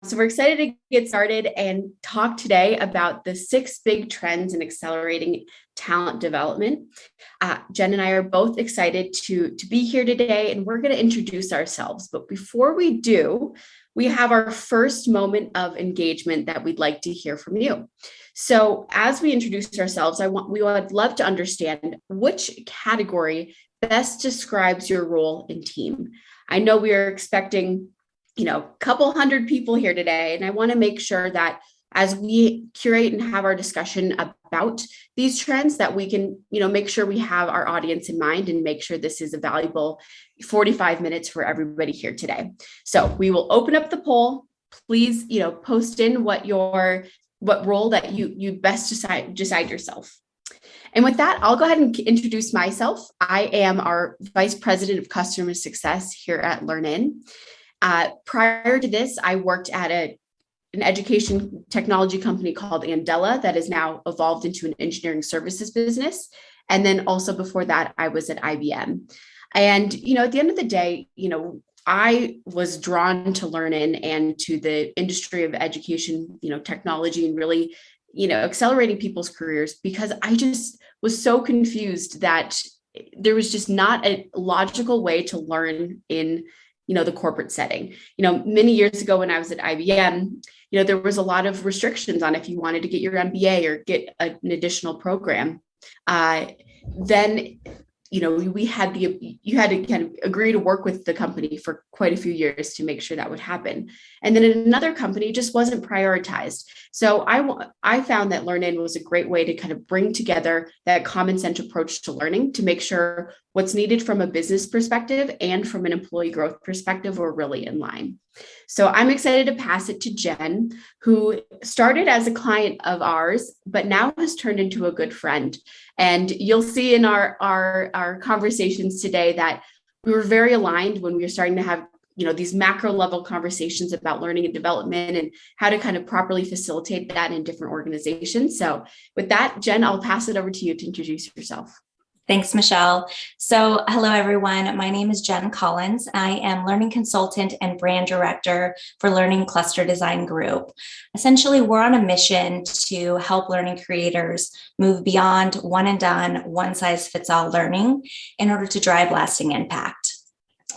So we're excited to get started and talk today about the 6 big trends in accelerating talent development. Jen and I are both excited to be here today, and we're going to introduce ourselves. But before we do, we have our first moment of engagement that we'd like to hear from you. So as we introduce ourselves, we would love to understand which category best describes your role in team. I know we are expecting a couple hundred people here today. And I want to make sure that as we curate and have our discussion about these trends, that we can, make sure we have our audience in mind and make sure this is a valuable 45 minutes for everybody here today. So we will open up the poll. Please, post in what role that you best decide yourself. And with that, I'll go ahead and introduce myself. I am our Vice President of Customer Success here at LearnIn. Prior to this, I worked at an education technology company called Andela that has now evolved into an engineering services business. And then also before that, I was at IBM. And, at the end of the day, I was drawn to LearnIn and to the industry of education, technology, and really, accelerating people's careers, because I just was so confused that there was just not a logical way to learn in the corporate setting. Many years ago when I was at IBM, there was a lot of restrictions on if you wanted to get your MBA or get an additional program. Then you had to kind of agree to work with the company for quite a few years to make sure that would happen. And then in another company, it just wasn't prioritized. So I found that LearnIn was a great way to kind of bring together that common sense approach to learning to make sure what's needed from a business perspective and from an employee growth perspective were really in line. So I'm excited to pass it to Jen, who started as a client of ours, but now has turned into a good friend. And you'll see in our conversations today that we were very aligned when we were starting to have these macro level conversations about learning and development and how to kind of properly facilitate that in different organizations. So with that, Jen, I'll pass it over to you to introduce yourself. Thanks, Michelle. So hello, everyone. My name is Jen Collins. I am learning consultant and brand director for Learning Cluster Design Group. Essentially, we're on a mission to help learning creators move beyond one and done, one size fits all learning in order to drive lasting impact.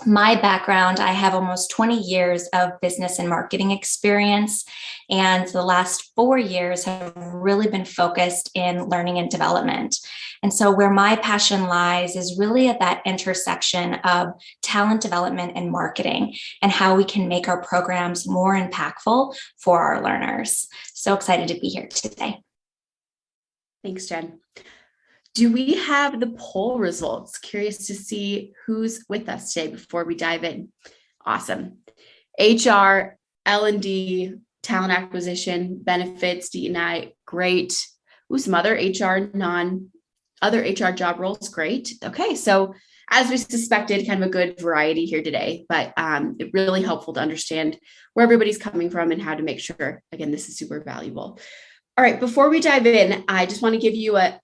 My background, I have almost 20 years of business and marketing experience, and the last 4 years have really been focused in learning and development. And so where my passion lies is really at that intersection of talent development and marketing and how we can make our programs more impactful for our learners. So excited to be here today. Thanks, Jen. Do we have the poll results? Curious to see who's with us today before we dive in. Awesome. HR, L&D, talent acquisition, benefits, D&I, great. Ooh, some other other HR job roles, great. Okay, so as we suspected, kind of a good variety here today, but it's really helpful to understand where everybody's coming from and how to make sure, again, this is super valuable. All right, before we dive in, I just want to give you a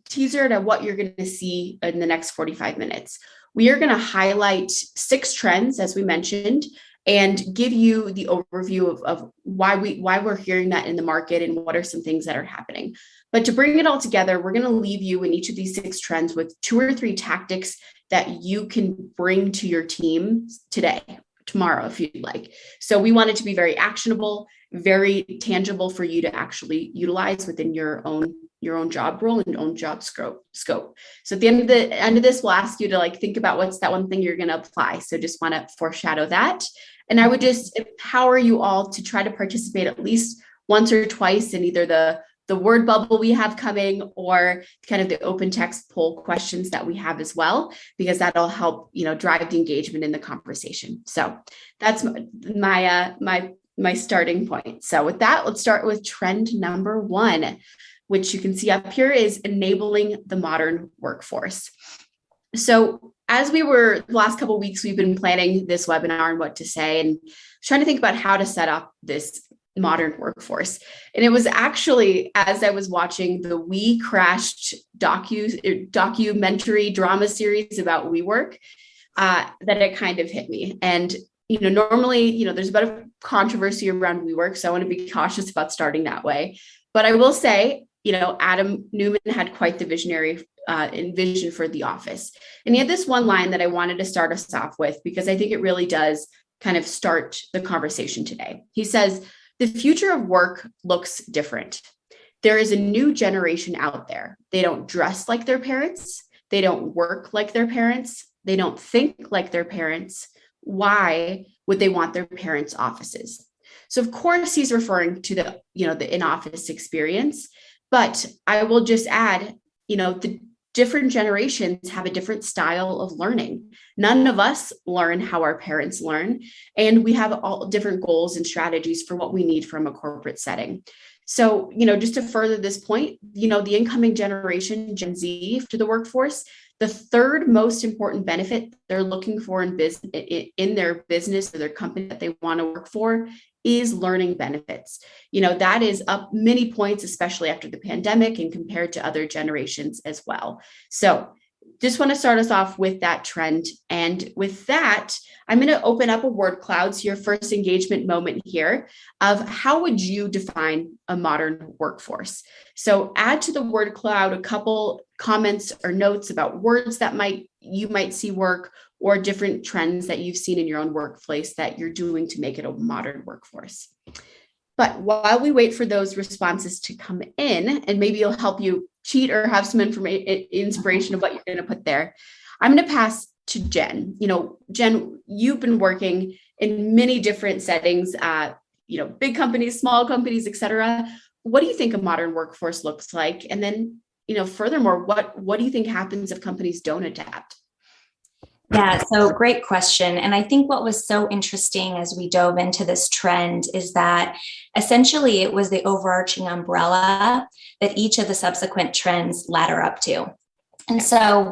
teaser to what you're going to see in the next 45 minutes. We are going to highlight 6 trends, as we mentioned, and give you the overview of why we're hearing that in the market and what are some things that are happening. But to bring it all together, we're going to leave you in each of these 6 trends with 2 or 3 tactics that you can bring to your team today, tomorrow, if you'd like. So we want it to be very actionable, very tangible for you to actually utilize within your own job role and own job scope. So at the end of this, we'll ask you to think about what's that one thing you're going to apply. So just want to foreshadow that. And I would just empower you all to try to participate at least once or twice in either the word bubble we have coming or kind of the open text poll questions that we have as well, because that'll help, drive the engagement in the conversation. So that's my starting point. So with that, let's start with trend number 1, which you can see up here is enabling the modern workforce. So as the last couple of weeks, we've been planning this webinar and what to say and trying to think about how to set up this modern workforce. And it was actually, as I was watching the We Crashed documentary drama series about WeWork, that it kind of hit me. And normally, there's a bit of controversy around WeWork, so I want to be cautious about starting that way. But I will say, Adam Newman had quite the visionary vision for the office. And he had this one line that I wanted to start us off with, because I think it really does kind of start the conversation today. He says, the future of work looks different. There is a new generation out there. They don't dress like their parents. They don't work like their parents. They don't think like their parents. Why would they want their parents' offices? So of course he's referring to the in-office experience, but I will just add, the different generations have a different style of learning. None of us learn how our parents learn, and we have all different goals and strategies for what we need from a corporate setting. So, just to further this point, the incoming generation, Gen Z, to the workforce, the third most important benefit they're looking for in their business or their company that they want to work for is learning benefits. That is up many points, especially after the pandemic and compared to other generations as well. So just want to start us off with that trend. And with that, I'm going to open up a word cloud. So your first engagement moment here of how would you define a modern workforce? So add to the word cloud a couple comments or notes about words that you might see work, or different trends that you've seen in your own workplace that you're doing to make it a modern workforce. But while we wait for those responses to come in, and maybe it'll help you cheat or have some inspiration of what you're going to put there, I'm going to pass to Jen. Jen, you've been working in many different settings, big companies, small companies, et cetera. What do you think a modern workforce looks like? And then, furthermore, what do you think happens if companies don't adapt? Yeah, so great question. And I think what was so interesting as we dove into this trend is that essentially it was the overarching umbrella that each of the subsequent trends ladder up to. And so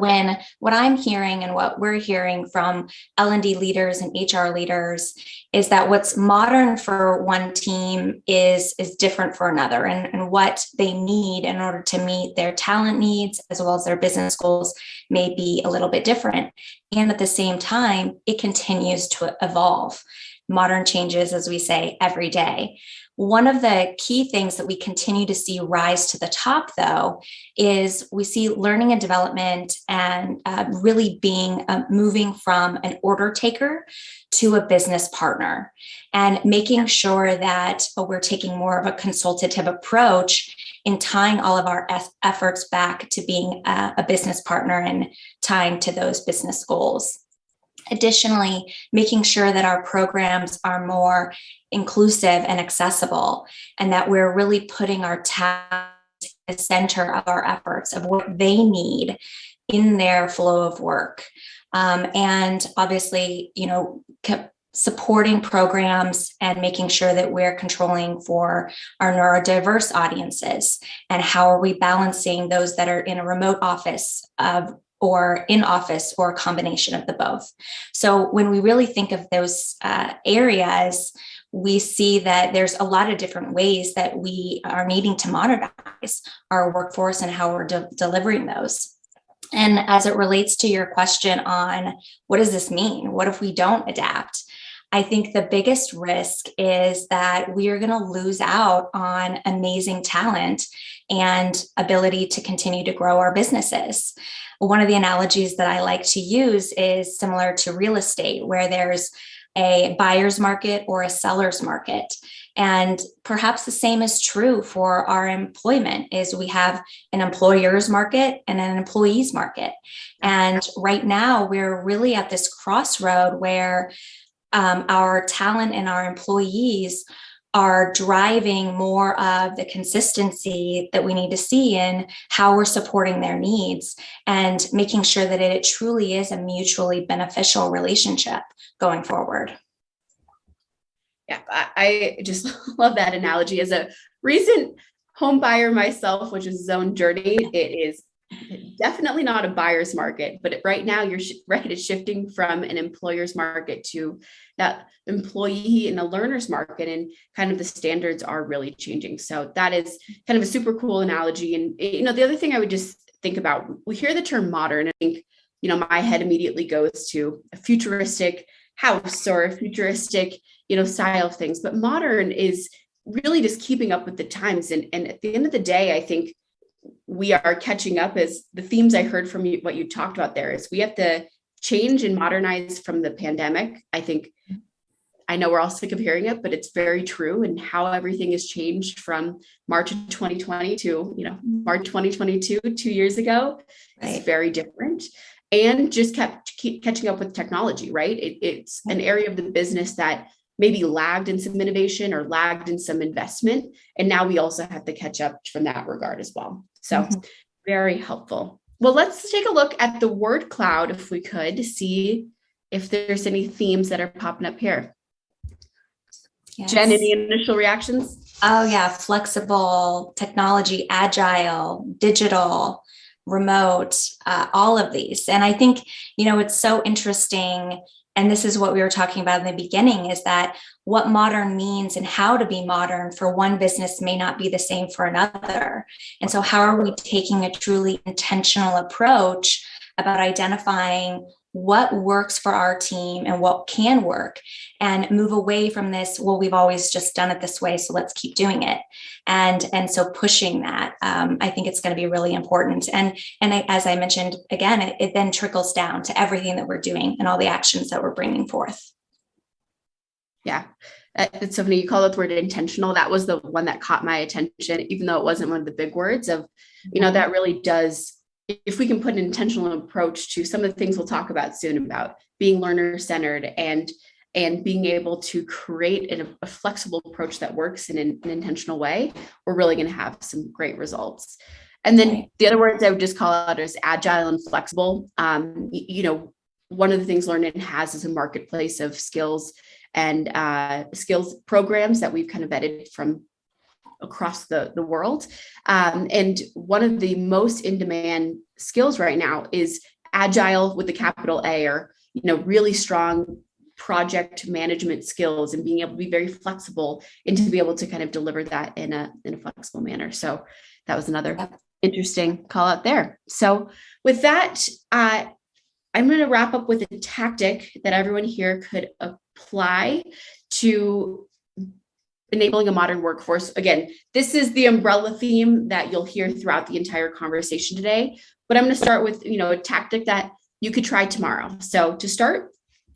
what I'm hearing and what we're hearing from L&D leaders and HR leaders is that what's modern for one team is different for another, and what they need in order to meet their talent needs as well as their business goals may be a little bit different. And at the same time, it continues to evolve. Modern changes, as we say, every day. One of the key things that we continue to see rise to the top, though, is we see learning and development and really being moving from an order taker to a business partner, and making sure that we're taking more of a consultative approach in tying all of our efforts back to being a business partner and tying to those business goals. Additionally, making sure that our programs are more inclusive and accessible, and that we're really putting our talent at the center of our efforts of what they need in their flow of work. And obviously, supporting programs and making sure that we're controlling for our neurodiverse audiences, and how are we balancing those that are in a remote office or in office, or a combination of the both. So when we really think of those areas, we see that there's a lot of different ways that we are needing to modernize our workforce and how we're delivering those. And as it relates to your question on what does this mean? What if we don't adapt? I think the biggest risk is that we are going to lose out on amazing talent and ability to continue to grow our businesses. One of the analogies that I like to use is similar to real estate, where there's a buyer's market or a seller's market. And perhaps the same is true for our employment, is we have an employer's market and an employee's market. And right now we're really at this crossroad where our talent and our employees are driving more of the consistency that we need to see in how we're supporting their needs, and making sure that it truly is a mutually beneficial relationship going forward. Yeah, I just love that analogy. As a recent home buyer myself, which is his own journey, it is definitely not a buyer's market, but right now you're right, it's shifting from an employer's market to that employee and a learner's market, and kind of the standards are really changing. So that is kind of a super cool analogy. And the other thing I would just think about, we hear the term modern, I think my head immediately goes to a futuristic house or futuristic, style of things. But modern is really just keeping up with the times. And at the end of the day, I think we are catching up. As the themes I heard from you, what you talked about there, is we have to change and modernize from the pandemic. I know we're all sick of hearing it, but it's very true. And how everything has changed from March of 2020 to, March 2022, 2 years ago, is very different. And just keep catching up with technology, right? It's an area of the business that maybe lagged in some innovation or lagged in some investment. And now we also have to catch up from that regard as well. So very helpful. Well, let's take a look at the word cloud, if we could, to see if there's any themes that are popping up here. Yes. Jen, any initial reactions? Oh yeah, flexible, technology, agile, digital, remote, all of these. And I think, it's so interesting. And this is what we were talking about in the beginning, is that what modern means and how to be modern for one business may not be the same for another. And so how are we taking a truly intentional approach about identifying what works for our team and what can work, and move away from this, well, we've always just done it this way, so let's keep doing it. And so pushing that, I think it's going to be really important. And as I mentioned, again, it then trickles down to everything that we're doing and all the actions that we're bringing forth. Yeah. It's so funny. You call it the word intentional. That was the one that caught my attention, even though it wasn't one of the big words of, that really does. If we can put an intentional approach to some of the things we'll talk about soon, about being learner-centered and being able to create a flexible approach that works in an intentional way, we're really going to have some great results. And then the other words I would just call out is agile and flexible. One of the things Learn has is a marketplace of skills and skills programs that we've kind of vetted from across the world. And one of the most in-demand skills right now is agile with the capital A, or, really strong project management skills, and being able to be very flexible and to be able to kind of deliver that in a flexible manner. So that was another interesting call out there. So with that, I'm going to wrap up with a tactic that everyone here could apply to enabling a modern workforce. Again, this is the umbrella theme that you'll hear throughout the entire conversation today, but I'm going to start with, a tactic that you could try tomorrow. So to start,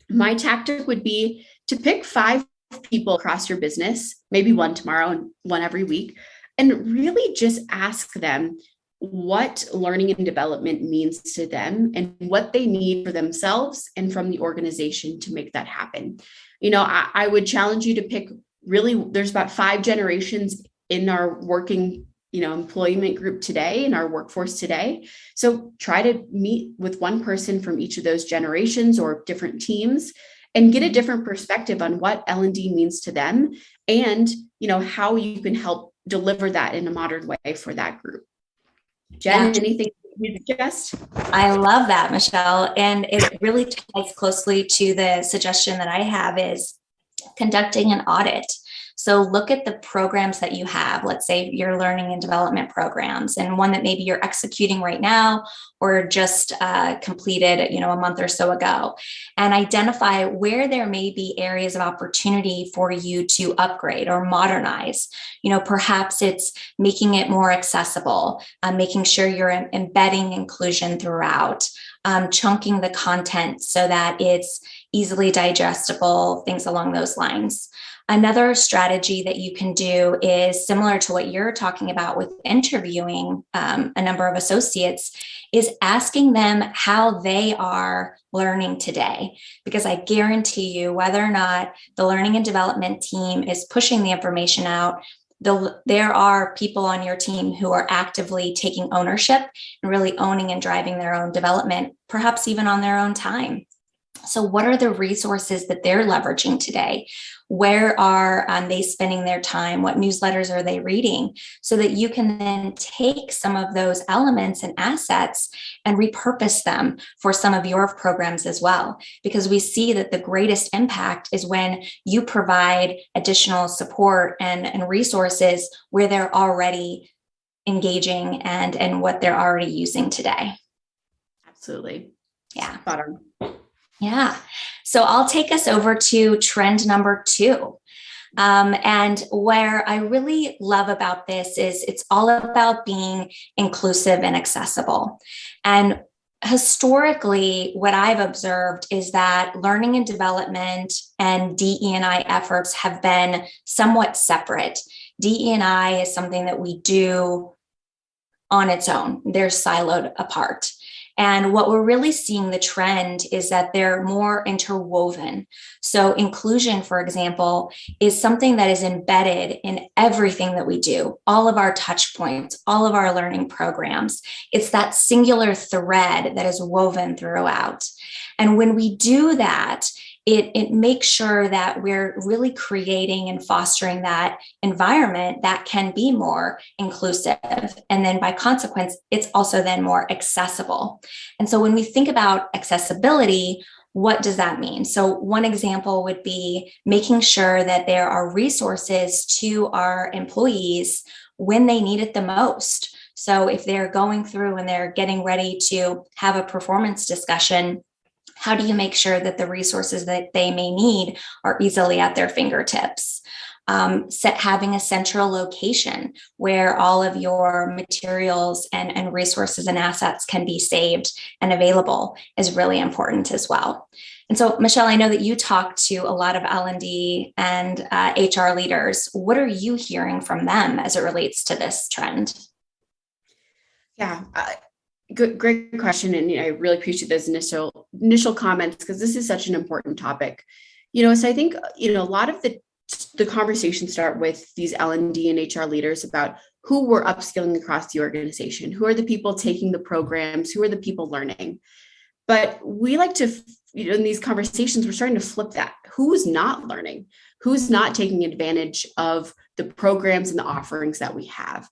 my tactic would be to pick 5 people across your business, maybe one tomorrow and one every week, and really just ask them what learning and development means to them and what they need for themselves and from the organization to make that happen. I would challenge you to pick, really, there's about 5 generations in our working, employment group today, in our workforce today. So try to meet with one person from each of those generations or different teams and get a different perspective on what L&D means to them, and, how you can help deliver that in a modern way for that group. Jen, anything you suggest? I love that, Michelle. And it really ties closely to the suggestion that I have, is conducting an audit. So look at the programs that you have. Let's say your learning and development programs, and one that maybe you're executing right now or just completed, a month or so ago, and identify where there may be areas of opportunity for you to upgrade or modernize. Perhaps it's making it more accessible, making sure you're embedding inclusion throughout, chunking the content so that it's easily digestible, things along those lines. Another strategy that you can do is similar to what you're talking about with interviewing a number of associates, is asking them how they are learning today. Because I guarantee you, whether or not the learning and development team is pushing the information out, there are people on your team who are actively taking ownership and really owning and driving their own development, perhaps even on their own time. So what are the resources that they're leveraging today? Where are they spending their time? What newsletters are they reading? So that you can then take some of those elements and assets and repurpose them for some of your programs as well. Because we see that the greatest impact is when you provide additional support and resources where they're already engaging and what they're already using today. Absolutely. Yeah. Spot on. Yeah. So I'll take us over to trend number 2. And where I really love about this is it's all about being inclusive and accessible. And historically, what I've observed is that learning and development and DE&I efforts have been somewhat separate. DE&I is something that we do on its own. They're siloed apart. And what we're really seeing the trend is that they're more interwoven. So inclusion, for example, is something that is embedded in everything that we do, all of our touch points, all of our learning programs. It's that singular thread that is woven throughout. And when we do that, it makes sure that we're really creating and fostering that environment that can be more inclusive. And then by consequence, it's also then more accessible. And so when we think about accessibility, what does that mean? So one example would be making sure that there are resources to our employees when they need it the most. So if they're going through and they're getting ready to have a performance discussion, how do you make sure that the resources that they may need are easily at their fingertips? Having a central location where all of your materials and resources and assets can be saved and available is really important as well. And so, Michelle, I know that you talk to a lot of L&D and HR leaders. What are you hearing from them as it relates to this trend? Yeah. Great question. And I really appreciate those initial comments because this is such an important topic. So I think, a lot of the conversations start with these L&D and HR leaders about who we're upskilling across the organization, who are the people taking the programs, who are the people learning. But we like to, in these conversations, we're starting to flip that. Who's not learning? Who's not taking advantage of the programs and the offerings that we have?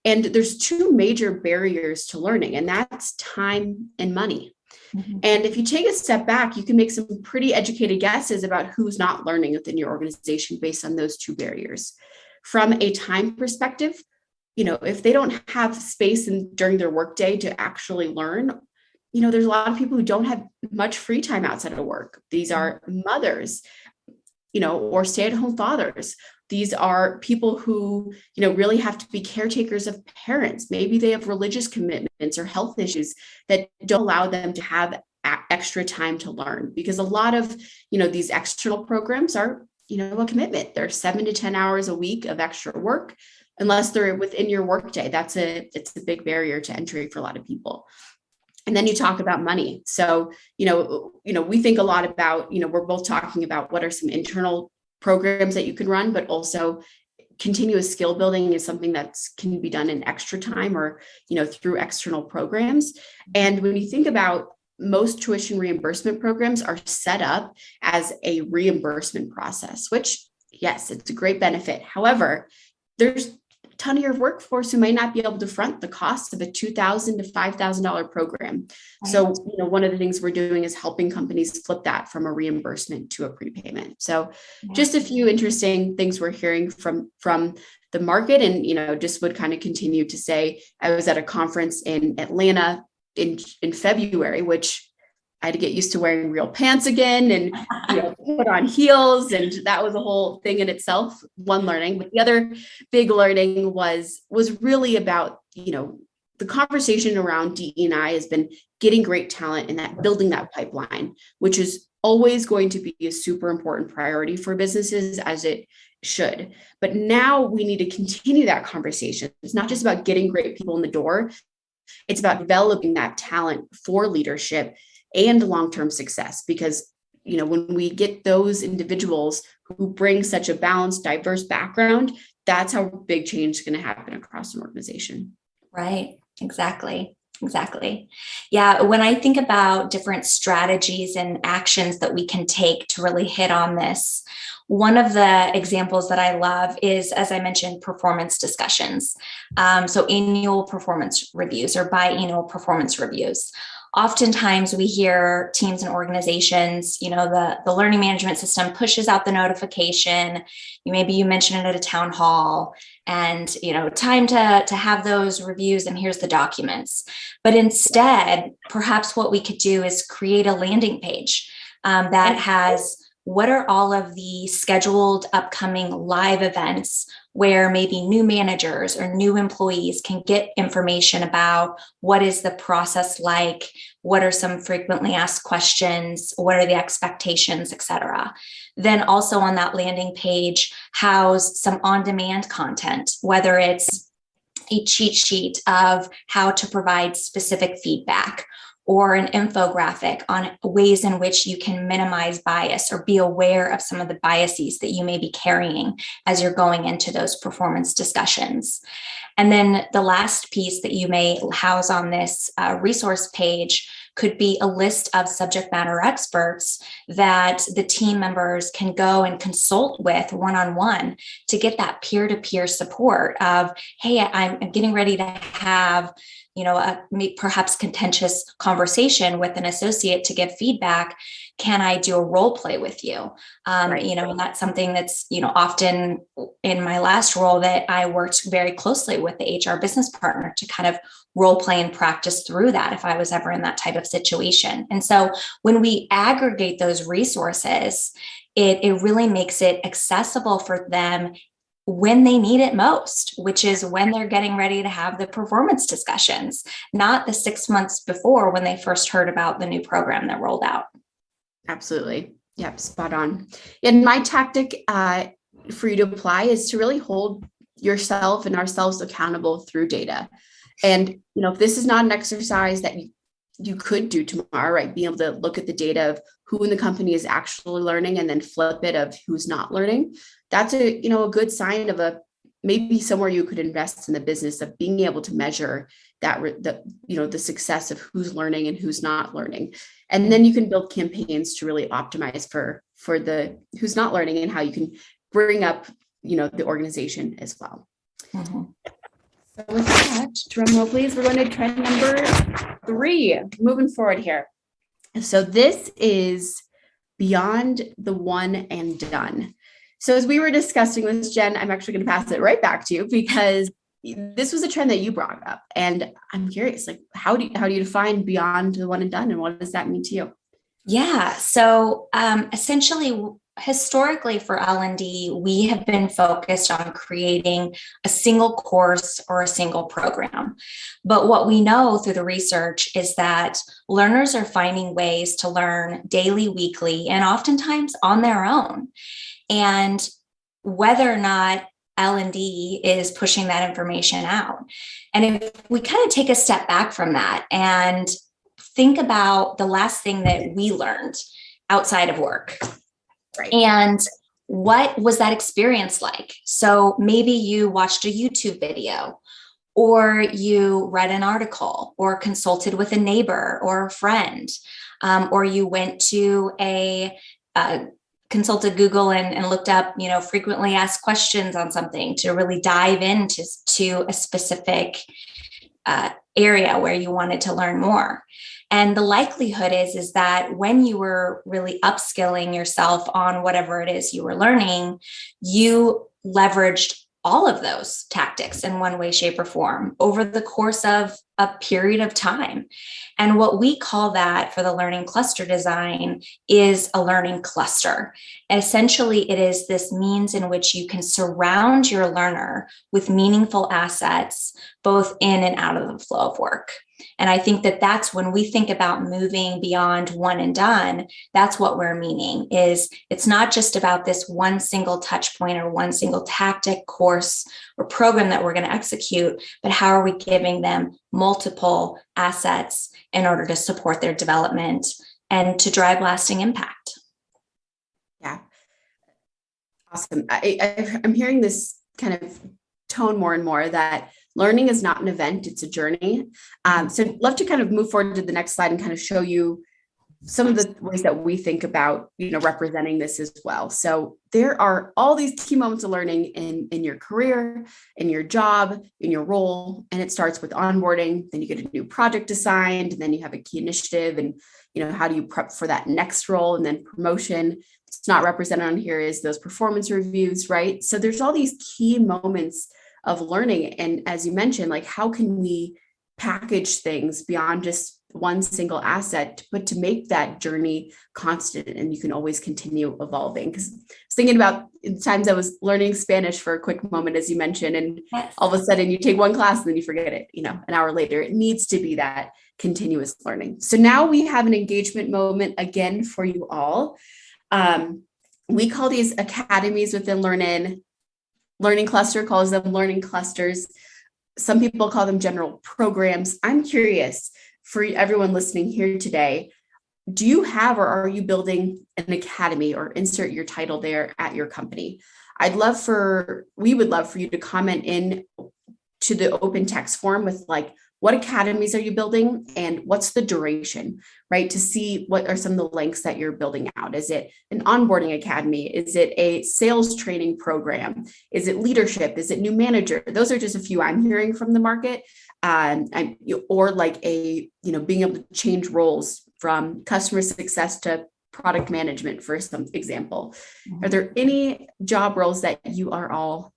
And there's 2 major barriers to learning, and that's time and money. Mm-hmm. And if you take a step back, you can make some pretty educated guesses about who's not learning within your organization based on those 2 barriers. From a time perspective, if they don't have space during their workday to actually learn, there's a lot of people who don't have much free time outside of work. These are mothers, or stay-at-home fathers. These are people who, really have to be caretakers of parents. Maybe they have religious commitments or health issues that don't allow them to have extra time to learn, because a lot of, these external programs are, a commitment. They're 7 to 10 hours a week of extra work, unless they're within your workday. It's a big barrier to entry for a lot of people. And then you talk about money. So, we think a lot about, we're both talking about what are some internal programs that you can run, but also continuous skill building is something that can be done in extra time or, through external programs. And when you think about most tuition reimbursement programs are set up as a reimbursement process, which, yes, it's a great benefit. However, there's a ton of your workforce who might not be able to front the cost of a $2,000 to $5,000 program. Right. So, one of the things we're doing is helping companies flip that from a reimbursement to a prepayment. So just a few interesting things we're hearing from the market, and, just would kind of continue to say, I was at a conference in Atlanta in February, which I had to get used to wearing real pants again and put on heels. And that was a whole thing in itself, one learning. But the other big learning was really about, the conversation around DE&I has been getting great talent and that building that pipeline, which is always going to be a super important priority for businesses, as it should. But now we need to continue that conversation. It's not just about getting great people in the door. It's about developing that talent for leadership and long-term success, because, when we get those individuals who bring such a balanced, diverse background, that's how big change is going to happen across an organization. Right. Exactly. Yeah. When I think about different strategies and actions that we can take to really hit on this, one of the examples that I love is, as I mentioned, performance discussions. So annual performance reviews or biannual performance reviews. Oftentimes we hear teams and organizations, the learning management system pushes out the notification. Maybe you mention it at a town hall and, time to have those reviews, and here's the documents. But instead, perhaps what we could do is create a landing page, that has what are all of the scheduled upcoming live events where maybe new managers or new employees can get information about what is the process like, what are some frequently asked questions, what are the expectations, et cetera. Then also on that landing page, house some on-demand content, whether it's a cheat sheet of how to provide specific feedback, or an infographic on ways in which you can minimize bias or be aware of some of the biases that you may be carrying as you're going into those performance discussions. And then the last piece that you may house on this resource page could be a list of subject matter experts that the team members can go and consult with one-on-one to get that peer-to-peer support of, hey, I'm getting ready to have a perhaps contentious conversation with an associate to give feedback. Can I do a role play with you? Right. And that's something that's, often in my last role that I worked very closely with the HR business partner to kind of role play and practice through that if I was ever in that type of situation. And so when we aggregate those resources, it really makes it accessible for them when they need it most, which is when they're getting ready to have the performance discussions, not the 6 months before when they first heard about the new program that rolled out. Absolutely. Yep. Spot on. And my tactic for you to apply is to really hold yourself and ourselves accountable through data. And, if this is not an exercise that you could do tomorrow, right? Being able to look at the data of who in the company is actually learning and then flip it of who's not learning. That's a good sign of maybe somewhere you could invest in the business of being able to measure the success of who's learning and who's not learning. And then you can build campaigns to really optimize for the who's not learning and how you can bring up, the organization as well. Mm-hmm. So with that, drum roll please, we're going to trend number 3, moving forward here. So this is beyond the one and done. So as we were discussing this, Jen, I'm actually going to pass it right back to you because this was a trend that you brought up. And I'm curious, like, how do you define beyond the one and done? And what does that mean to you? Yeah. So essentially, historically for L&D, we have been focused on creating a single course or a single program. But what we know through the research is that learners are finding ways to learn daily, weekly, and oftentimes on their own. And whether or not L&D is pushing that information out. And if we kind of take a step back from that and think about the last thing that we learned outside of work. Right. And what was that experience like? So maybe you watched a YouTube video, or you read an article, or consulted with a neighbor or a friend, or you went to consulted Google and looked up, frequently asked questions on something to really dive into a specific area where you wanted to learn more. And the likelihood is that when you were really upskilling yourself on whatever it is you were learning, you leveraged all of those tactics in one way, shape, or form over the course of a period of time. And what we call that for the learning cluster design is a learning cluster. Essentially, it is this means in which you can surround your learner with meaningful assets, both in and out of the flow of work. And I think that that's when we think about moving beyond one and done, that's what we're meaning is it's not just about this one single touch point or one single tactic, course, or program that we're going to execute, but how are we giving them multiple assets in order to support their development and to drive lasting impact? Yeah. Awesome. I'm hearing this kind of tone more and more that learning is not an event, it's a journey. So I'd love to kind of move forward to the next slide and kind of show you some of the ways that we think about, representing this as well. So there are all these key moments of learning in your career, in your job, in your role, and it starts with onboarding. Then you get a new project assigned, and then you have a key initiative, and how do you prep for that next role, and then promotion. It's not represented on here is those performance reviews, right? So there's all these key moments of learning, and as you mentioned, like how can we package things beyond just one single asset, but to make that journey constant and you can always continue evolving. Because I was thinking about times I was learning Spanish for a quick moment, as you mentioned, and Yes. all of a sudden you take one class and then you forget it, an hour later. It needs to be that continuous learning. So now we have an engagement moment again for you all. We call these academies within Learning Cluster calls them learning clusters. Some people call them general programs. I'm curious, for everyone listening here today, do you have or are you building an academy, or insert your title there at your company? We would love for you to comment in to the open text form with what academies are you building and what's the duration, right? To see what are some of the lengths that you're building out. Is it an onboarding academy? Is it a sales training program? Is it leadership? Is it new manager? Those are just a few I'm hearing from the market. Or being able to change roles from customer success to product management, for some example. Are there any job roles that you are all,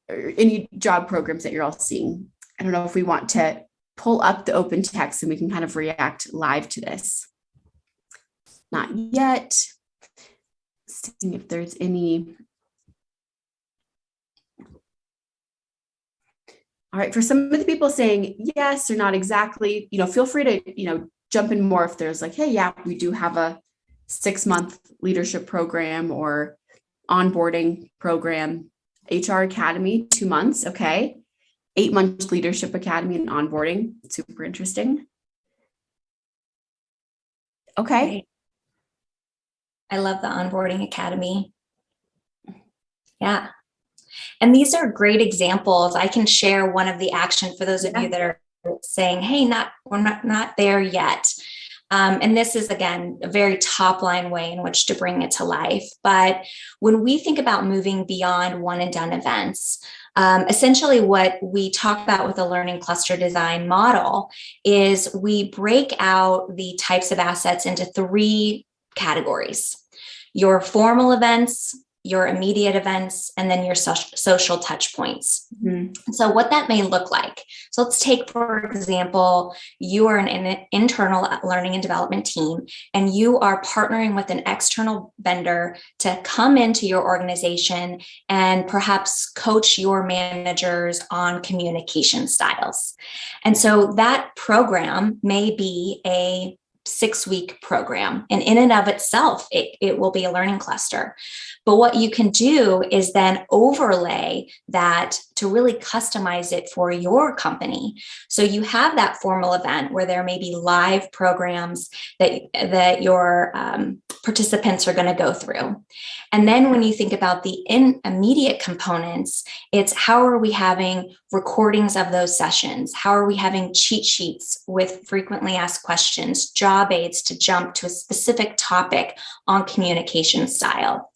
or any job programs that you're all seeing? I don't know if we want to pull up the open text and we can kind of react live to this. Not yet. Seeing if there's any. All right, for some of the people saying yes or not exactly, feel free to, jump in more if there's hey, yeah, we do have a 6-month leadership program or onboarding program. HR Academy, 2 months, okay. 8-month leadership academy and onboarding, super interesting. Okay. I love the onboarding academy. Yeah. And these are great examples. I can share one of the action for those of you that are saying, hey, we're not there yet. And this is, again, a very top line way in which to bring it to life. But when we think about moving beyond one and done events, essentially what we talk about with the learning cluster design model is we break out the types of assets into 3 categories: your formal events, your immediate events, and then your social touch points. Mm-hmm. So what that may look like. So let's take, for example, you are an internal learning and development team, and you are partnering with an external vendor to come into your organization and perhaps coach your managers on communication styles. And so that program may be a 6-week program. And in and of itself, it will be a learning cluster. But what you can do is then overlay that to really customize it for your company. So you have that formal event where there may be live programs that your participants are going to go through. And then when you think about the immediate components, it's how are we having recordings of those sessions? How are we having cheat sheets with frequently asked questions, job aids to jump to a specific topic on communication style?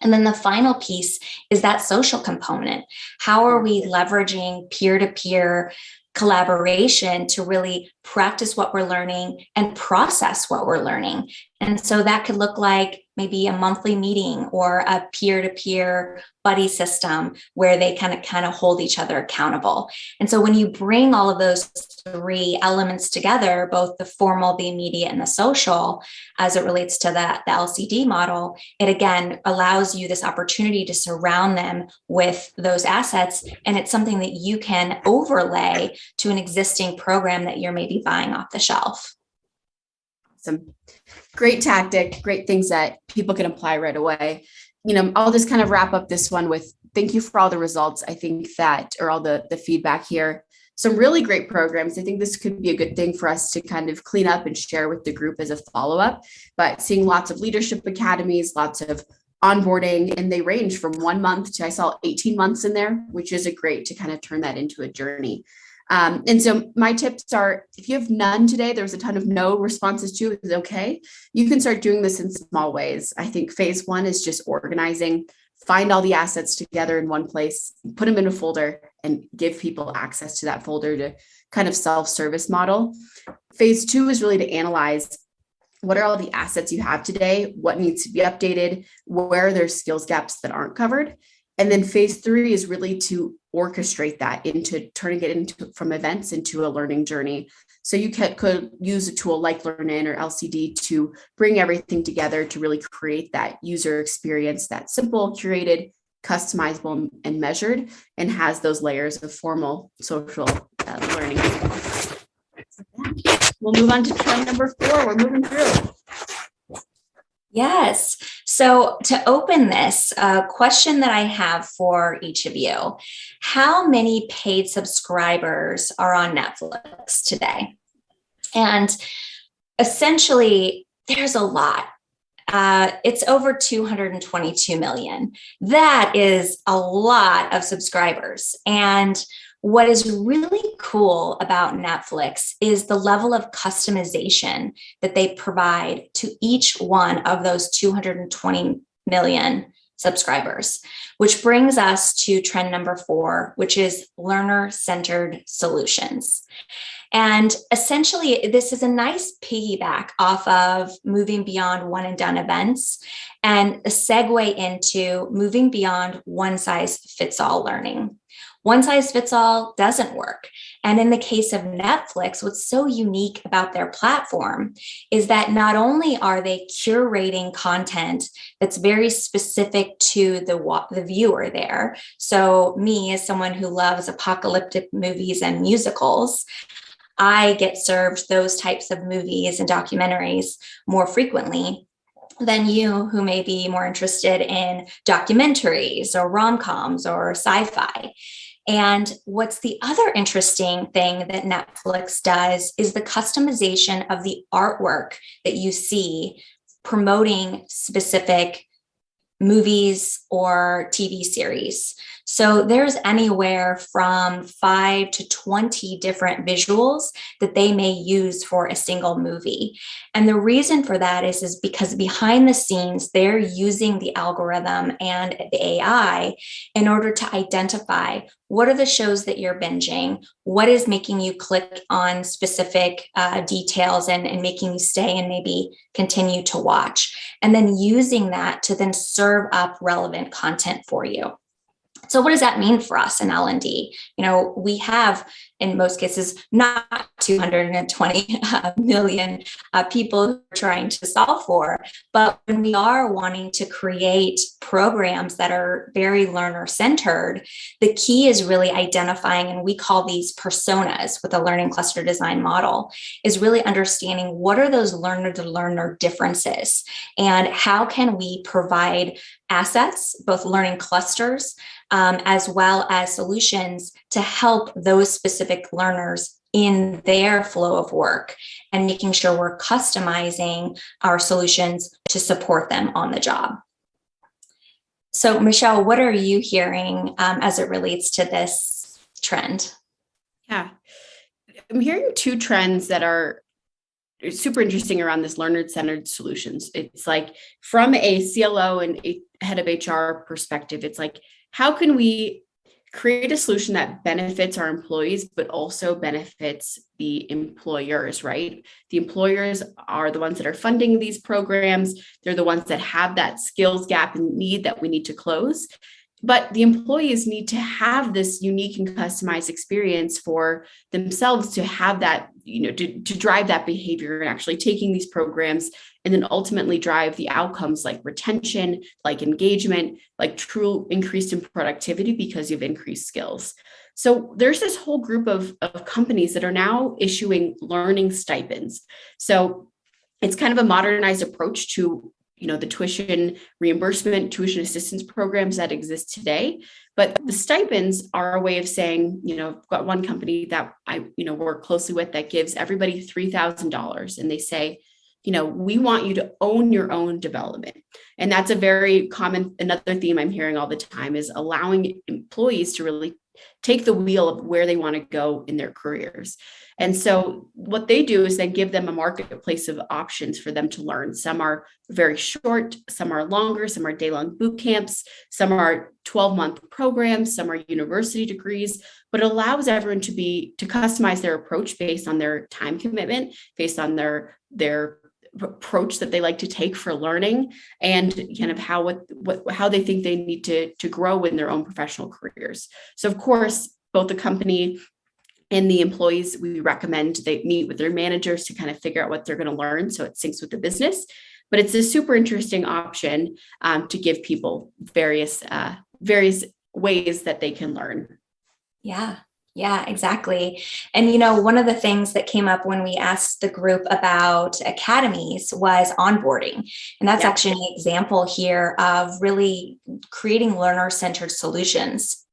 And then the final piece is that social component. How are we leveraging peer-to-peer collaboration to really practice what we're learning and process what we're learning? And so that could look like maybe a monthly meeting or a peer-to-peer buddy system where they kind of hold each other accountable. And so when you bring all of those 3 elements together, both the formal, the immediate, and the social, as it relates to the LCD model, it again allows you this opportunity to surround them with those assets. And it's something that you can overlay to an existing program that you're maybe buying off the shelf. Awesome. Great tactic, great things that people can apply right away. I'll just kind of wrap up this one with thank you for all the results. I think that, or all the feedback here, some really great programs. I think this could be a good thing for us to kind of clean up and share with the group as a follow-up, but seeing lots of leadership academies, lots of onboarding, and they range from 1 month to, I saw 18 months in there, which is a great to kind of turn that into a journey. And so my tips are, if you have none today, there's a ton of no responses to, is okay. You can start doing this in small ways. I think phase 1 is just organizing, find all the assets together in one place, put them in a folder, and give people access to that folder to kind of self-service model. Phase 2 is really to analyze what are all the assets you have today, what needs to be updated, where are there skills gaps that aren't covered. And then phase 3 is really to orchestrate that into turning it into from events into a learning journey So you could use a tool like LearnIn or LCD to bring everything together to really create that user experience that's simple, curated, customizable, and measured, and has those layers of formal social learning. We'll move on to trend number 4. We're moving through. Yes. So to open this, a question that I have for each of you: how many paid subscribers are on Netflix today? And essentially, there's a lot. It's over 222 million. That is a lot of subscribers. And what is really cool about Netflix is the level of customization that they provide to each one of those 220 million subscribers, which brings us to trend number 4, which is learner-centered solutions. And essentially, this is a nice piggyback off of moving beyond one and done events and a segue into moving beyond one size fits all learning. One size fits all doesn't work. And in the case of Netflix, what's so unique about their platform is that not only are they curating content that's very specific to the viewer there. So me, as someone who loves apocalyptic movies and musicals, I get served those types of movies and documentaries more frequently than you, who may be more interested in documentaries or rom-coms or sci-fi. And what's the other interesting thing that Netflix does is the customization of the artwork that you see promoting specific movies or TV series. So there's anywhere from 5 to 20 different visuals that they may use for a single movie. And the reason for that is because behind the scenes, they're using the algorithm and the AI in order to identify what are the shows that you're binging, what is making you click on specific details and making you stay and maybe continue to watch, and then using that to then serve up relevant content for you. So what does that mean for us in L&D? We have, in most cases, not 220 million people who are trying to solve for, but when we are wanting to create programs that are very learner-centered, the key is really identifying, and we call these personas with the learning cluster design model, is really understanding what are those learner-to-learner differences, and how can we provide assets, both learning clusters, as well as solutions to help those specific learners in their flow of work, and making sure we're customizing our solutions to support them on the job. So, Michelle, what are you hearing as it relates to this trend? Yeah, I'm hearing 2 trends that are super interesting around this learner-centered solutions. It's like, from a CLO and a head of HR perspective, it's like, how can we create a solution that benefits our employees, but also benefits the employers, right? The employers are the ones that are funding these programs. They're the ones that have that skills gap and need that we need to close. But the employees need to have this unique and customized experience for themselves to have that, to drive that behavior and actually taking these programs and then ultimately drive the outcomes like retention, like engagement, like true increase in productivity because you've increased skills. So there's this whole group of companies that are now issuing learning stipends. So it's kind of a modernized approach to the tuition reimbursement, tuition assistance programs that exist today. But the stipends are a way of saying, I've got one company that I, work closely with that gives everybody $3,000. And they say, we want you to own your own development. And that's a very common, another theme I'm hearing all the time is allowing employees to really take the wheel of where they want to go in their careers. And so what they do is then give them a marketplace of options for them to learn. Some are very short, some are longer, some are day-long boot camps, some are 12-month programs, some are university degrees, but it allows everyone to customize their approach based on their time commitment, based on their approach that they like to take for learning, and kind of how they think they need to grow in their own professional careers. So of course, both the company And the employees, we recommend they meet with their managers to kind of figure out what they're going to learn so it syncs with the business. But it's a super interesting option to give people various ways that they can learn. Yeah, exactly. And, one of the things that came up when we asked the group about academies was onboarding. And that's actually an example here of really creating learner-centered solutions.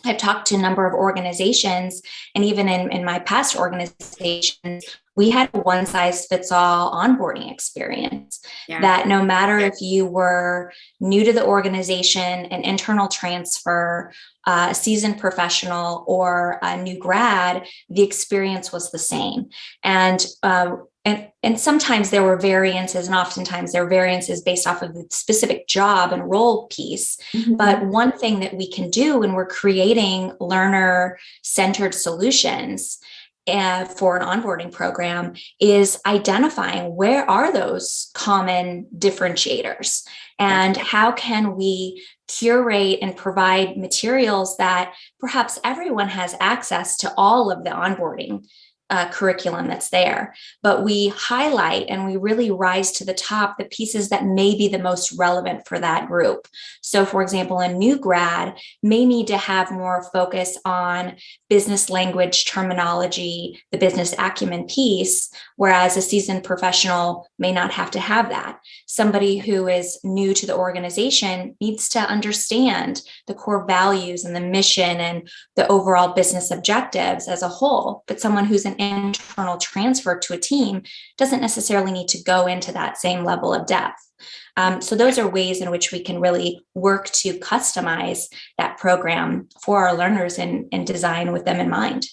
I've talked to a number of organizations, and even in my past organizations, we had a one-size-fits-all onboarding experience that no matter if you were new to the organization, an internal transfer, a seasoned professional, or a new grad, the experience was the same. And sometimes there were variances, and oftentimes there were variances based off of the specific job and role piece. Mm-hmm. But one thing that we can do when we're creating learner-centered solutions for an onboarding program is identifying where are those common differentiators and how can we curate and provide materials that perhaps everyone has access to all of the onboarding curriculum that's there, but we highlight and we really rise to the top the pieces that may be the most relevant for that group. So, for example, a new grad may need to have more focus on business language terminology, the business acumen piece, whereas a seasoned professional may not have to have that. Somebody who is new to the organization needs to understand the core values and the mission and the overall business objectives as a whole, but someone who's an internal transfer to a team doesn't necessarily need to go into that same level of depth. So those are ways in which we can really work to customize that program for our learners and design with them in mind.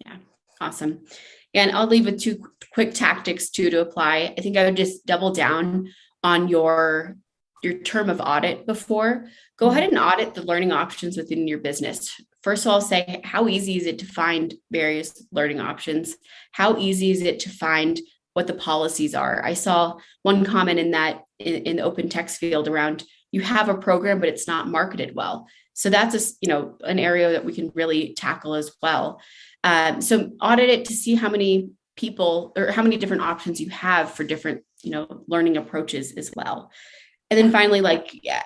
Yeah, awesome. And I'll leave with 2 quick tactics too to apply. I think I would just double down on your term of audit before. Go ahead and audit the learning options within your business. First of all, say, how easy is it to find various learning options? How easy is it to find what the policies are? I saw one comment in the open text field around, you have a program, but it's not marketed well. So that's an area that we can really tackle as well. So audit it to see how many people or how many different options you have for different, learning approaches as well. And then finally,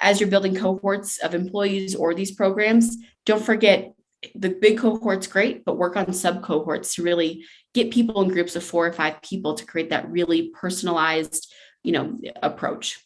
as you're building cohorts of employees or these programs, don't forget the big cohort's great, but work on sub cohorts to really get people in groups of 4 or 5 people to create that really personalized, approach.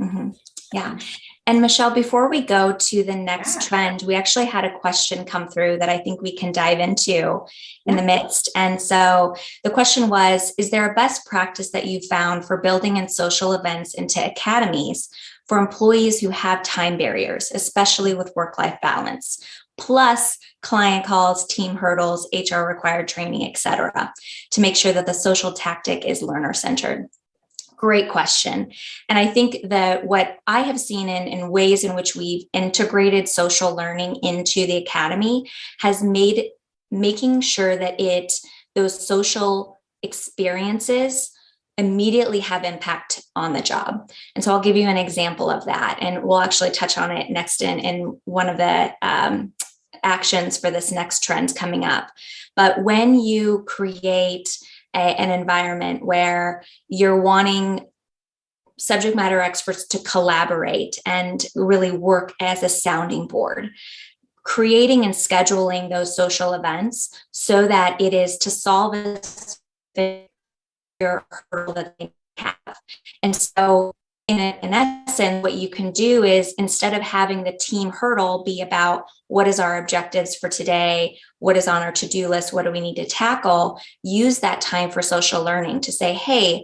Mm-hmm. Yeah. And Michelle, before we go to the next trend, we actually had a question come through that I think we can dive into in the midst. And so the question was, is there a best practice that you found for building in social events into academies for employees who have time barriers, especially with work-life balance, plus client calls, team hurdles, HR required training, et cetera, to make sure that the social tactic is learner-centered? Great question. And I think that what I have seen in ways in which we've integrated social learning into the academy has making sure that those social experiences immediately have impact on the job. And so I'll give you an example of that. And we'll actually touch on it next in one of the actions for this next trend coming up. But when you create an environment where you're wanting subject matter experts to collaborate and really work as a sounding board, creating and scheduling those social events so that it is to solve a hurdle that they have. And so in essence, what you can do is, instead of having the team hurdle be about what is our objectives for today, what is on our to-do list, what do we need to tackle, use that time for social learning to say, hey,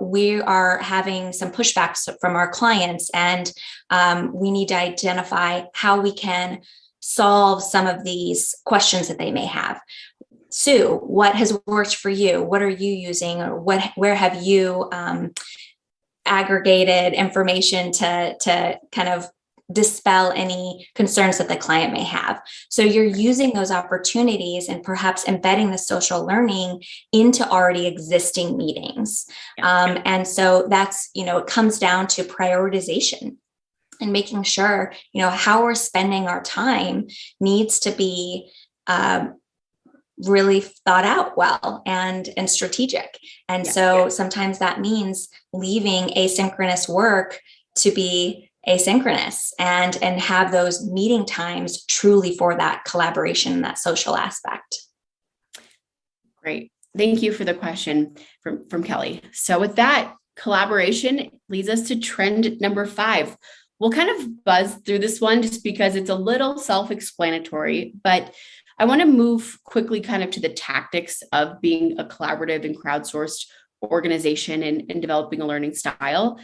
we are having some pushbacks from our clients, and we need to identify how we can solve some of these questions that they may have. Sue, what has worked for you? What are you using? Or where have you aggregated information to kind of dispel any concerns that the client may have? So you're using those opportunities and perhaps embedding the social learning into already existing meetings. And so that's, it comes down to prioritization and making sure, how we're spending our time needs to be really thought out well and strategic. And so sometimes that means leaving asynchronous work to be asynchronous and have those meeting times truly for that collaboration and that social aspect. Great. Thank you for the question from Kelly. So with that, collaboration leads us to trend number 5. We'll kind of buzz through this one just because it's a little self-explanatory, but I want to move quickly kind of to the tactics of being a collaborative and crowdsourced organization and developing a learning style.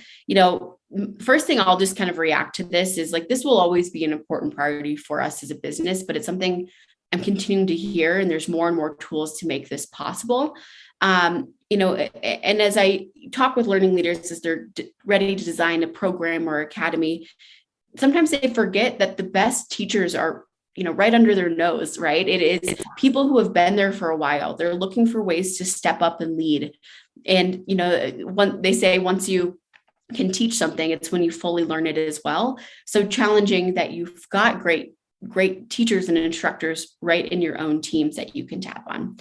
First thing I'll just kind of react to this is like, this will always be an important priority for us as a business, but it's something I'm continuing to hear, and there's more and more tools to make this possible. And as I talk with learning leaders as they're ready to design a program or academy, sometimes they forget that the best teachers are, right under their nose, right? It is people who have been there for a while. They're looking for ways to step up and lead. And, they say once you can teach something, it's when you fully learn it as well. So challenging that you've got great teachers and instructors right in your own teams that you can tap on.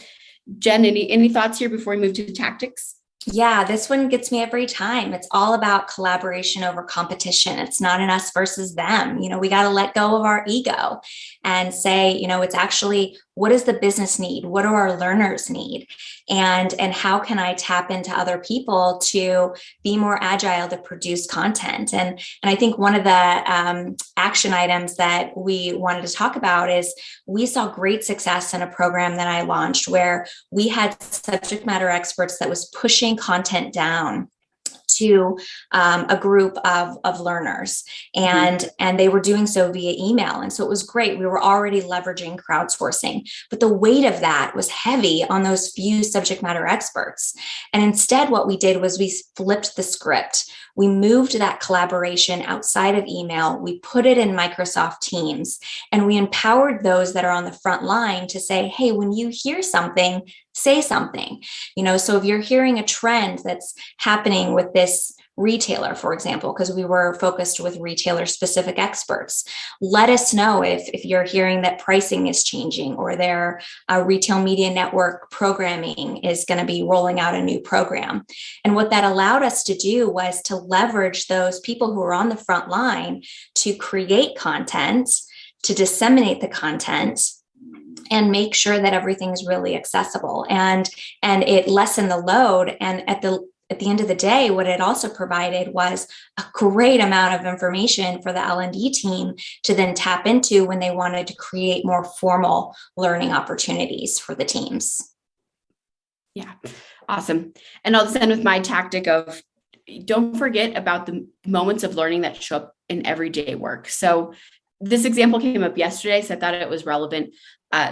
Jen, any thoughts here before we move to the tactics? Yeah, this one gets me every time. It's all about collaboration over competition. It's not an us versus them. We got to let go of our ego and say, it's actually, what does the business need? What do our learners need? And how can I tap into other people to be more agile to produce content? And I think one of the action items that we wanted to talk about is we saw great success in a program that I launched where we had subject matter experts that was pushing content down to a group of learners, and they were doing so via email. And so it was great. We were already leveraging crowdsourcing, but the weight of that was heavy on those few subject matter experts. And instead, what we did was we flipped the script. We moved that collaboration outside of email. We put it in Microsoft Teams, and we empowered those that are on the front line to say, hey, when you hear something, say something. So if you're hearing a trend that's happening with this retailer, for example, because we were focused with retailer specific experts, let us know if you're hearing that pricing is changing or their retail media network programming is going to be rolling out a new program. And what that allowed us to do was to leverage those people who are on the front line to create content, to disseminate the content, and make sure that everything's really accessible. And it lessened the load. And at the end of the day, what it also provided was a great amount of information for the L&D team to then tap into when they wanted to create more formal learning opportunities for the teams. Yeah, awesome. And I'll just end with my tactic of don't forget about the moments of learning that show up in everyday work. So this example came up yesterday, so I thought it was relevant.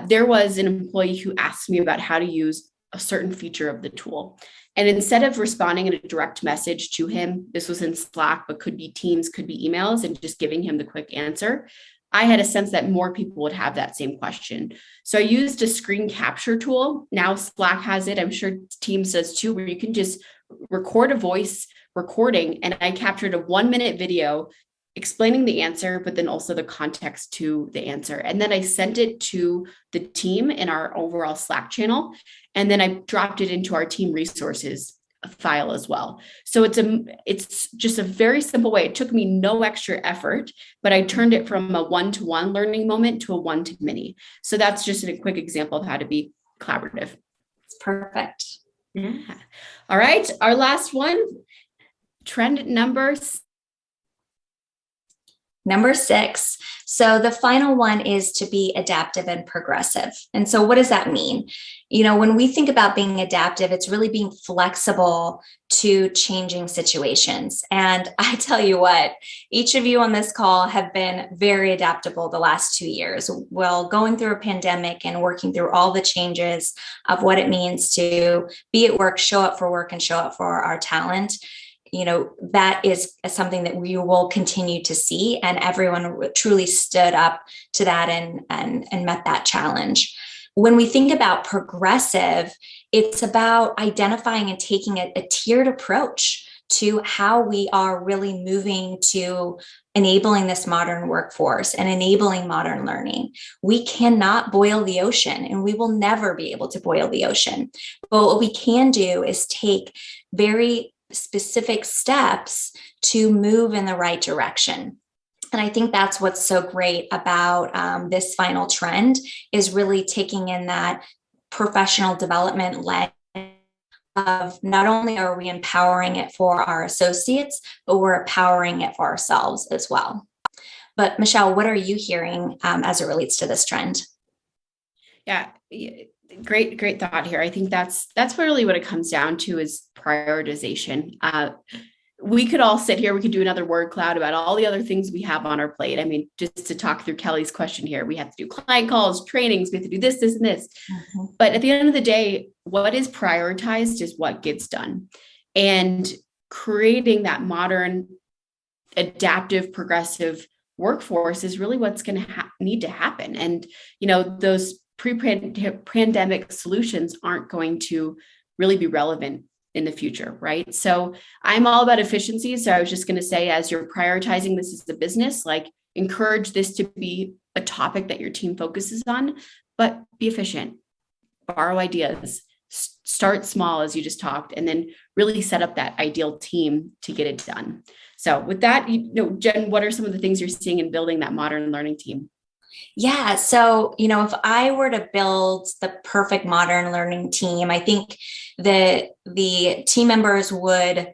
There was an employee who asked me about how to use a certain feature of the tool. And instead of responding in a direct message to him, this was in Slack, but could be Teams, could be emails, and just giving him the quick answer, I had a sense that more people would have that same question. So I used a screen capture tool. Now Slack has it. I'm sure Teams does too, where you can just record a voice recording. And I captured a 1-minute video explaining the answer, but then also the context to the answer. And then I sent it to the team in our overall Slack channel. And then I dropped it into our team resources file as well. So it's just a very simple way. It took me no extra effort, but I turned it from a one-to-one learning moment to a one-to-many. So that's just a quick example of how to be collaborative. Perfect. Yeah. All right. Our last one, trend number 6. So the final one is to be adaptive and progressive. And so what does that mean? When we think about being adaptive, it's really being flexible to changing situations. And I tell you what, each of you on this call have been very adaptable the last 2 years. Well, going through a pandemic and working through all the changes of what it means to be at work, show up for work, and show up for our talent. That is something that we will continue to see, and everyone truly stood up to that and met that challenge. When we think about progressive, it's about identifying and taking a tiered approach to how we are really moving to enabling this modern workforce and enabling modern learning. We cannot boil the ocean, and we will never be able to boil the ocean. But what we can do is take very specific steps to move in the right direction. And I think that's what's so great about this final trend, is really taking in that professional development lens of not only are we empowering it for our associates, but we're empowering it for ourselves as well. But Michelle, what are you hearing as it relates to this trend? Yeah, great thought here. I think that's really what it comes down to, is prioritization. We could all sit here, we could do another word cloud about all the other things we have on our plate. I mean, just to talk through Kelly's question here, we have to do client calls, trainings, we have to do this, and this. Mm-hmm. But at the end of the day, what is prioritized is what gets done. And creating that modern, adaptive, progressive workforce is really what's going to need to happen. And, those pre-pandemic solutions aren't going to really be relevant in the future, right? So I'm all about efficiency. So I was just going to say, as you're prioritizing this as a business, like, encourage this to be a topic that your team focuses on, but be efficient, borrow ideas, start small, as you just talked, and then really set up that ideal team to get it done. So with that, Jen, what are some of the things you're seeing in building that modern learning team? Yeah. So, if I were to build the perfect modern learning team, I think that the team members would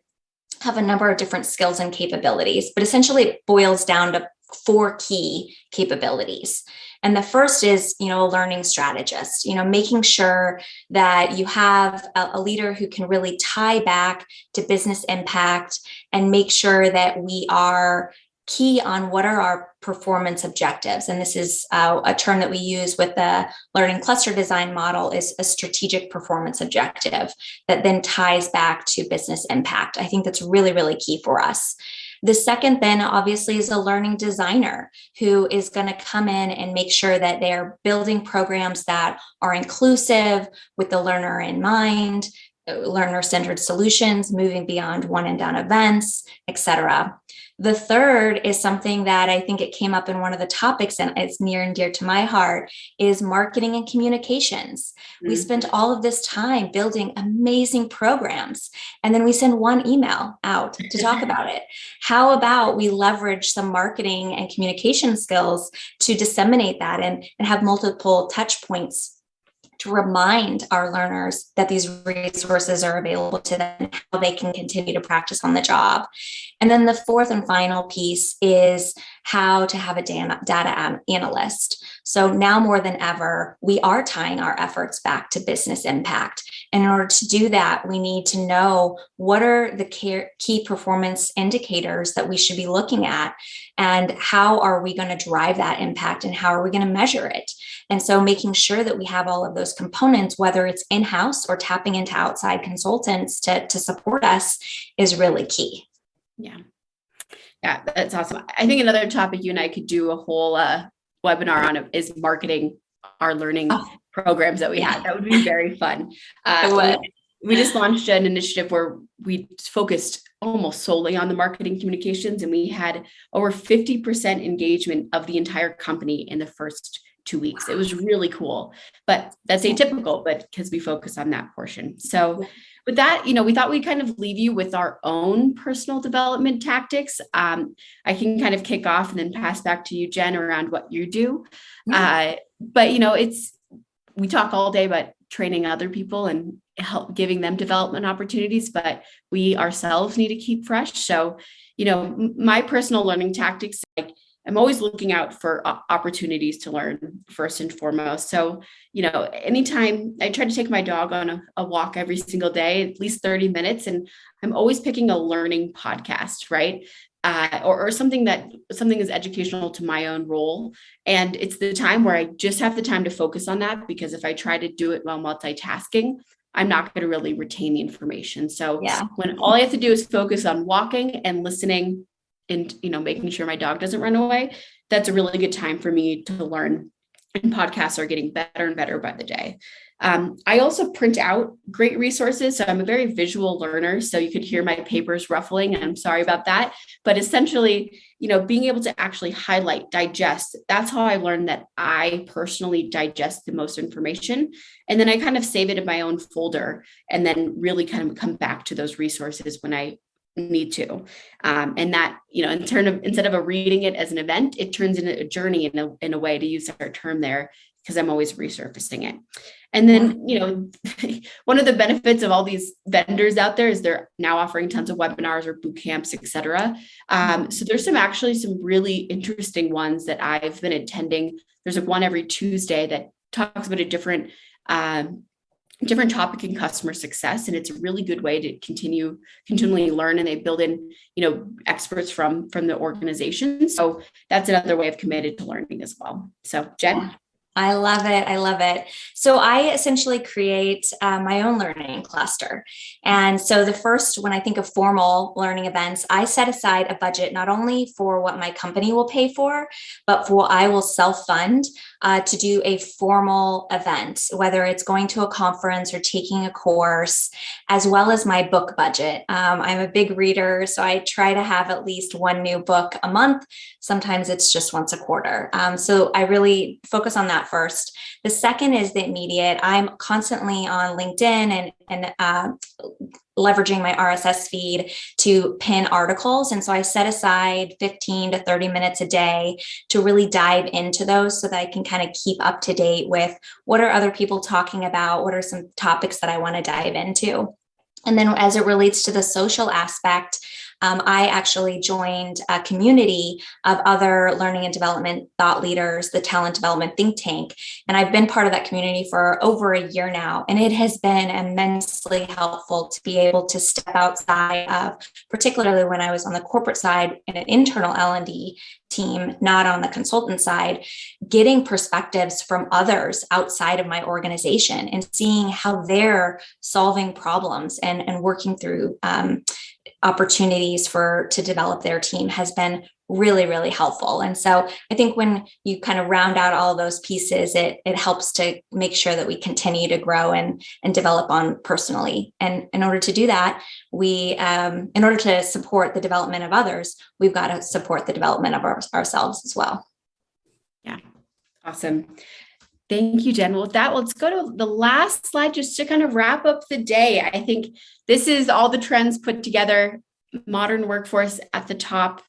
have a number of different skills and capabilities, but essentially it boils down to 4 key capabilities. And the first is, a learning strategist, making sure that you have a leader who can really tie back to business impact and make sure that we are key on what are our performance objectives. And this is a term that we use with the learning cluster design model, is a strategic performance objective that then ties back to business impact. I think that's really, really key for us. The second then obviously is a learning designer who is going to come in and make sure that they're building programs that are inclusive with the learner in mind, learner-centered solutions, moving beyond one and done events, etc. The third is something that I think it came up in one of the topics, and it's near and dear to my heart, is marketing and communications. Mm-hmm. We spent all of this time building amazing programs, and then we send one email out to talk about it. How about we leverage some marketing and communication skills to disseminate that and have multiple touch points to remind our learners that these resources are available to them and how they can continue to practice on the job. And then the fourth and final piece is how to have a data analyst. So now more than ever, we are tying our efforts back to business impact. And in order to do that, we need to know what are the key performance indicators that we should be looking at, and how are we going to drive that impact, and how are we going to measure it. And so making sure that we have all of those components, whether it's in-house or tapping into outside consultants to support us, is really key. Yeah, that's awesome. I think another topic you and I could do a whole webinar on is marketing our learning programs that we have. That would be very fun. We just launched an initiative where we focused almost solely on the marketing communications, and we had over 50% engagement of the entire company in the first 2 weeks. It was really cool, but that's atypical, but because we focus on that portion. So with that, we thought we'd kind of leave you with our own personal development tactics. I can kind of kick off and then pass back to you, Jen, around what you do. But we talk all day about training other people and help giving them development opportunities, but we ourselves need to keep fresh. So, my personal learning tactics, I'm always looking out for opportunities to learn first and foremost. So, anytime I try to take my dog on a walk every single day, at least 30 minutes, and I'm always picking a learning podcast, right? Or something is educational to my own role. And it's the time where I just have the time to focus on that, because if I try to do it while multitasking, I'm not going to really retain the information. So when all I have to do is focus on walking and listening and, making sure my dog doesn't run away, that's a really good time for me to learn. And podcasts are getting better and better by the day. I also print out great resources. So I'm a very visual learner. So you could hear my papers ruffling, and I'm sorry about that. But essentially, being able to actually highlight, digest, that's how I learned that I personally digest the most information. And then I kind of save it in my own folder and then really kind of come back to those resources when I need to. And that, instead of a reading it as an event, it turns into a journey in a way, to use our term there, because I'm always resurfacing it. And then, one of the benefits of all these vendors out there is they're now offering tons of webinars or boot camps, et cetera. So there's some really interesting ones that I've been attending. There's one every Tuesday that talks about a different topic in customer success. And it's a really good way to continually learn. And they build in, experts from the organization. So that's another way of committed to learning as well. So Jen? I love it. I love it. So I essentially create my own learning cluster. And so when I think of formal learning events, I set aside a budget not only for what my company will pay for, but for what I will self-fund to do a formal event, whether it's going to a conference or taking a course, as well as my book budget. I'm a big reader, so I try to have at least one new book a month. Sometimes it's just once a quarter. So I really focus on that first. The second is the immediate. I'm constantly on LinkedIn and leveraging my RSS feed to pin articles. And so I set aside 15 to 30 minutes a day to really dive into those so that I can kind of keep up to date with what are other people talking about, what are some topics that I want to dive into. And then as it relates to the social aspect, I actually joined a community of other learning and development thought leaders, the Talent Development Think Tank. And I've been part of that community for over a year now. And it has been immensely helpful to be able to step outside of, particularly when I was on the corporate side in an internal L&D team, not on the consultant side, getting perspectives from others outside of my organization and seeing how they're solving problems and working through opportunities to develop their team has been really, really helpful. And so I think when you kind of round out all of those pieces, it helps to make sure that we continue to grow and develop on personally. And in order to do that, in order to support the development of others, we've got to support the development of ourselves as well. Yeah. Awesome. Thank you, Jen. Well, with that, let's go to the last slide just to kind of wrap up the day. I think this is all the trends put together, modern workforce at the top,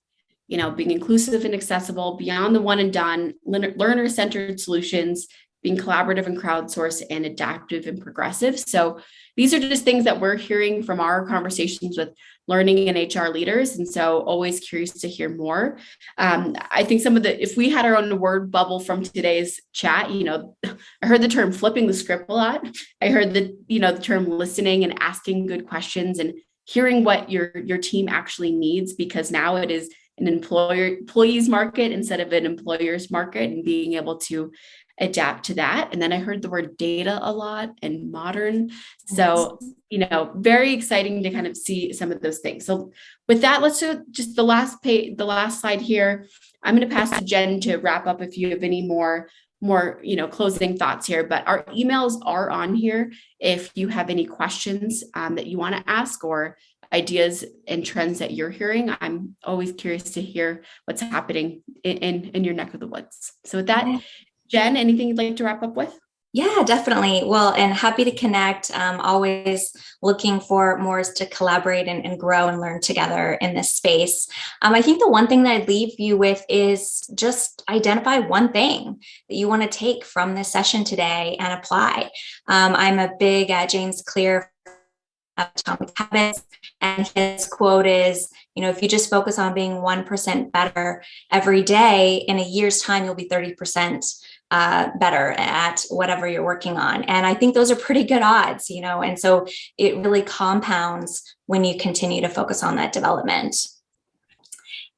being inclusive and accessible, beyond the one and done, learner-centered solutions, being collaborative and crowdsourced, and adaptive and progressive. So these are just things that we're hearing from our conversations with learning and HR leaders. And so always curious to hear more. I think if we had our own word bubble from today's chat, I heard the term flipping the script a lot. I heard the term listening and asking good questions and hearing what your team actually needs, because now it is an employees market instead of an employer's market, and being able to adapt to that. And then I heard the word data a lot and modern. So, very exciting to kind of see some of those things. So with that, let's do just the last slide here. I'm going to pass to Jen to wrap up if you have any more closing thoughts here, but our emails are on here. If you have any questions that you want to ask or ideas and trends that you're hearing, I'm always curious to hear what's happening in your neck of the woods. So with that, Jen, anything you'd like to wrap up with? Yeah, definitely. Well, and happy to connect. Always looking for more to collaborate and grow and learn together in this space. I think the one thing that I'd leave you with is just identify one thing that you want to take from this session today and apply. I'm a big James Clear Atomic Habits, and his quote is, if you just focus on being 1% better every day, in a year's time, you'll be 30% better at whatever you're working on. And I think those are pretty good odds, and so it really compounds when you continue to focus on that development.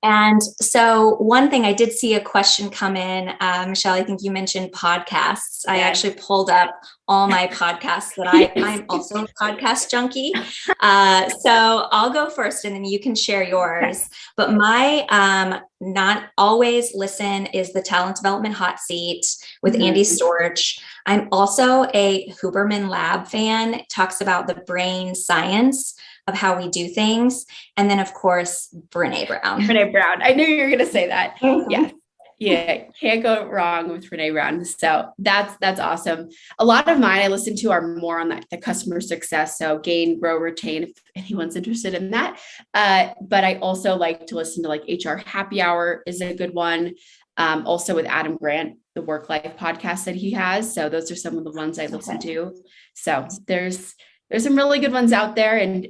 And so one thing, I did see a question come in, Michelle, I think you mentioned podcasts. I actually pulled up all my podcasts that I'm also a podcast junkie. So I'll go first and then you can share yours. But my not always listen is the Talent Development Hot Seat with Andy Storch. I'm also a Huberman Lab fan. It talks about the brain science of how we do things. And then, of course, Brene Brown. Brene Brown. I knew you were going to say that. Yes. Yeah, can't go wrong with Brene Brown. So that's awesome. A lot of mine I listen to are more on the customer success. So gain, grow, retain, if anyone's interested in that. But I also like to listen to like HR Happy Hour is a good one. Also with Adam Grant, the work life podcast that he has. So those are some of the ones I listen to. So there's some really good ones out there, and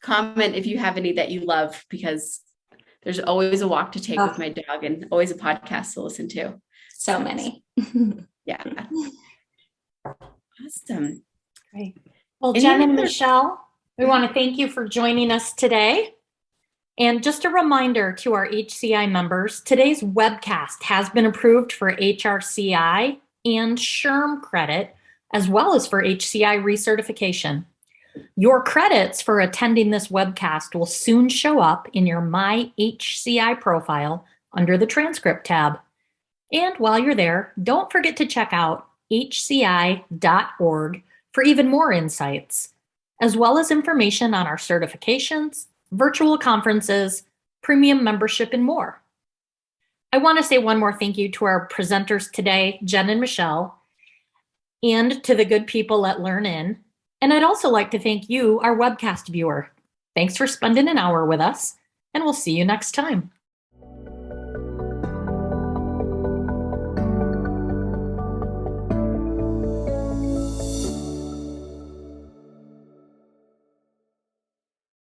comment if you have any that you love, because there's always a walk to take with my dog and always a podcast to listen to. So many. Yeah. Awesome. Great. Well, Jen and Michelle, we want to thank you for joining us today. And just a reminder to our HCI members, today's webcast has been approved for HRCI and SHRM credit, as well as for HCI recertification. Your credits for attending this webcast will soon show up in your My HCI profile under the transcript tab. And while you're there, don't forget to check out hci.org for even more insights, as well as information on our certifications, virtual conferences, premium membership, and more. I want to say one more thank you to our presenters today, Jen and Michelle, and to the good people at LearnIn. And I'd also like to thank you, our webcast viewer. Thanks for spending an hour with us, and we'll see you next time.